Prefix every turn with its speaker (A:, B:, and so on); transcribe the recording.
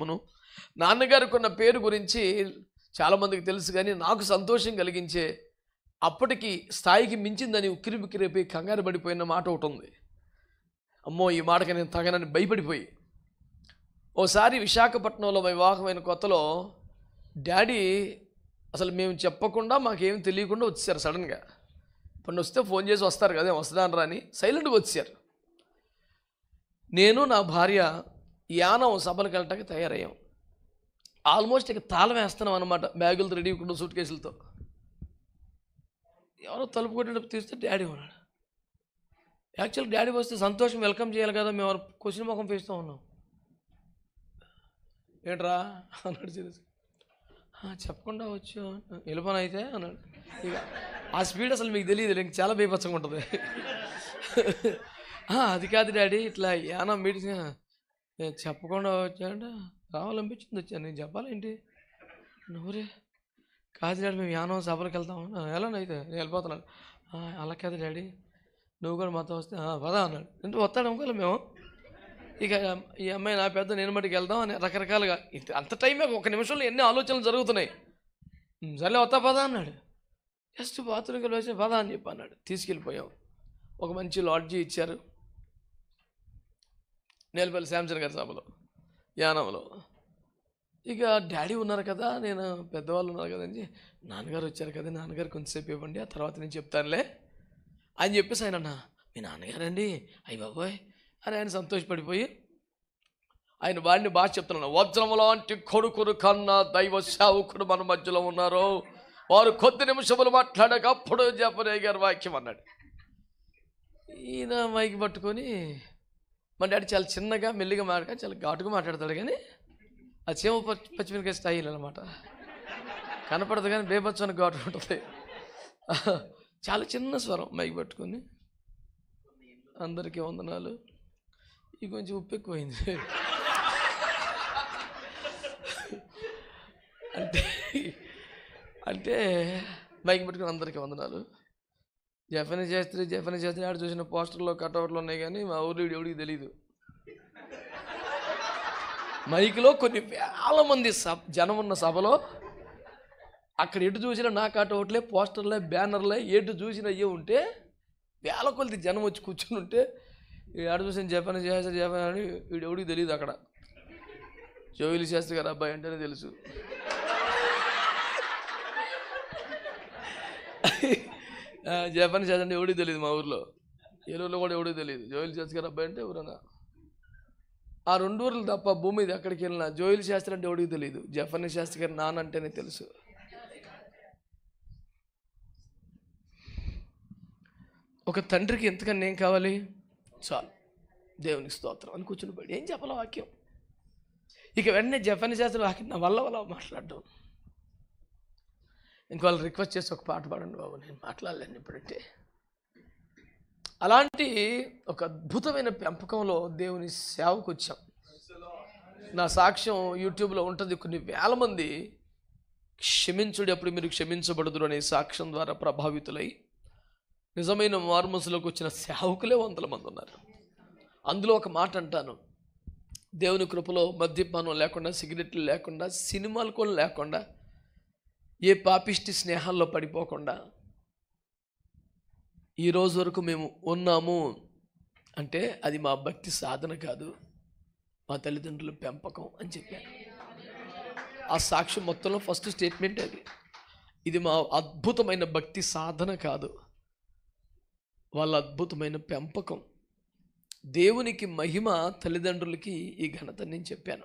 A: విషయమును నాన్నగారికి ఉన్న పేరు గురించి చాలామందికి తెలుసు, కానీ నాకు సంతోషం కలిగించే అప్పటికి స్థాయికి మించిందని ఉక్కిరి బిక్కిరైపోయి కంగారు పడిపోయిన మాట ఒకటి ఉంది. అమ్మో ఈ మాటకి నేను తగనని భయపడిపోయి, ఓసారి విశాఖపట్నంలో వివాహమైన కొత్తలో డాడీ అసలు మేము చెప్పకుండా మాకేం తెలియకుండా వచ్చేసారు. సడన్గా ఇప్పుడు వస్తే ఫోన్ చేసి వస్తారు కదా, వస్తానరా అని సైలెంట్గా వచ్చారు. నేను నా భార్య యానం సభలకు వెళ్ళటానికి తయారయ్యాం. ఆల్మోస్ట్ ఇక తాళం వేస్తున్నాం అనమాట, బ్యాగులతో రెడీ కూడా సూట్ కేసులతో. ఎవరో తలుపు కొట్టేటప్పుడు తీస్తే డాడీ ఉన్నాడు. యాక్చువల్ డాడీ వస్తే సంతోషం వెల్కమ్ చేయాలి కదా, మేము క్వశ్చన్ ముఖం పేస్తూ ఉన్నాం. ఏంట్రా అన్నాడు సీరియస్. చెప్పకుండా వచ్చా వెళ్ళిపోను అయితే అన్నాడు. ఇక ఆ స్పీడ్ అసలు మీకు తెలియదు, ఇంక చాలా బీభత్సంగా ఉంటుంది. అది కాదు డాడీ, ఇట్లా యానా మీటింగ్ చెప్పకుండా వచ్చాడంటే రావాలనిపించింది వచ్చాను, నేను చెప్పాలేంటి నువ్వురే. కాదు డాడీ మేము యానం సభలకు వెళ్తాము. వెళ్ళండి అయితే నేను వెళ్ళిపోతున్నాను. అలా కాదు డాడీ నువ్వు కూడా మాతో వస్తే పదా అన్నాడు. అంటే వస్తాడు అనుకోలే మేము. ఇక ఈ అమ్మాయి నా పెద్ద నేను మటుకు వెళ్దాం అని రకరకాలుగా అంత టైమే ఒక నిమిషంలో ఎన్ని ఆలోచనలు జరుగుతున్నాయి. సరే వస్తా పదా అన్నాడు. జస్ట్ బాత్రూమ్కి వచ్చి పదా అని చెప్పి అన్నాడు. తీసుకెళ్ళిపోయాం. ఒక మంచి లాడ్జీ ఇచ్చారు నేలపల్లి శాంసన్ గారి సభలో యానంలో. ఇక డాడీ ఉన్నారు కదా, నేను పెద్దవాళ్ళు ఉన్నారు కదని, నాన్నగారు వచ్చారు కదా, నాన్నగారు కొంచెంసేపు ఇవ్వండి ఆ తర్వాత నేను చెప్తానులే అని చెప్పేసి ఆయన మీ నాన్నగారండి అయ్యి బాబోయ్ అని ఆయన సంతోషపడిపోయి ఆయన వాడిని బాగా చెప్తున్నాను. వజ్రం లాంటి కొడుకురు కన్నా దైవ సేవకుడు మన మధ్యలో ఉన్నారు, వారు కొద్ది నిమిషములు మాట్లాడాక అప్పుడు జపనే గారు వాక్యం అన్నాడు. ఈయన మైకి పట్టుకొని మా డాడీ చాలా చిన్నగా మెల్లిగా మాట్లాడ చాలా ఘాటుగా మాట్లాడతాడు, కానీ ఆ చేమ పచ్చిమిరకాయ స్టైల్ అనమాట. కనపడదు కానీ బేబచ్చని ఘాటు ఉంటుంది. చాలా చిన్న స్వరం మైకి పట్టుకొని అందరికీ వందనాలు. ఇది కొంచెం ఉప్పు ఎక్కువైంది అంటే మైకి పట్టుకుని అందరికీ వందనాలు. జపనీ శాస్త్రి ఆడు చూసిన పోస్టర్లో కటౌట్లు ఉన్నాయి, కానీ మా ఊళ్ళో ఎవడికి తెలీదు. మైక్లో కొన్ని వేల మంది జనం ఉన్న సభలో అక్కడ ఎటు చూసినా నా కటౌట్లే, పోస్టర్లే, బ్యానర్లే, ఎటు చూసినా అయ్యే ఉంటే వేల కొద్ది జనం వచ్చి కూర్చొని ఉంటే ఆడు చూసిన జపనీ శాస్త్రి అని వీడు ఎవడికి తెలియదు. అక్కడ జోయిలి శాస్త్రి గారు అబ్బాయి అంటేనే తెలుసు. జపనీ శాస్త్రి అంటే ఎవడికి తెలియదు, మా ఊర్లో ఏలూరులో కూడా ఎవడికి తెలియదు. జోయిలి శాస్త్రి గారు అబ్బాయి అంటే ఎవరన్నా ఆ 2 ఊర్లు తప్ప భూమి మీద ఎక్కడికి వెళ్ళినా జోయిలి శాస్త్రి అంటే ఎవడికి తెలియదు, జపనీ శాస్త్రి గారు నాన్న అంటేనే తెలుసు. ఒక తండ్రికి ఎంతకన్నా ఏం కావాలి, చాలు దేవునికి స్తోత్రం అని కూర్చుని పడి ఏం చెప్పాలి వాక్యం. ఇక వెంటనే జపనీ శాస్త్రి వాక్యం నా వల్ల మాట్లాడడం. ఇంక వాళ్ళు రిక్వెస్ట్ చేసి ఒక పాట పాడండి బాబు, నేను మాట్లాడలేను ఇప్పుడంటే. అలాంటి ఒక అద్భుతమైన పెంపకంలో దేవుని సేవకు వచ్చాం. నా సాక్ష్యం యూట్యూబ్లో ఉంటుంది. కొన్ని వేల మంది క్షమించుడు అప్పుడు మీరు క్షమించబడదురు అనే సాక్ష్యం ద్వారా ప్రభావితులై నిజమైన మార్మసులోకి వచ్చిన సేవకులే 100 మంది ఉన్నారు. అందులో ఒక మాట అంటాను, దేవుని కృపలో మద్యపానం లేకుండా, సిగరెట్లు లేకుండా, సినిమాలు కూడా లేకుండా, ఏ పాపిష్టి స్నేహాల్లో పడిపోకుండా ఈరోజు వరకు మేము ఉన్నాము అంటే అది మా భక్తి సాధన కాదు, మా తల్లిదండ్రుల పెంపకం అని చెప్పాను. ఆ సాక్ష్యం మొత్తంలో ఫస్ట్ స్టేట్మెంట్ అది. ఇది మా అద్భుతమైన భక్తి సాధన కాదు, వాళ్ళ అద్భుతమైన పెంపకం. దేవునికి మహిమ, తల్లిదండ్రులకి ఈ ఘనత నేను చెప్పాను.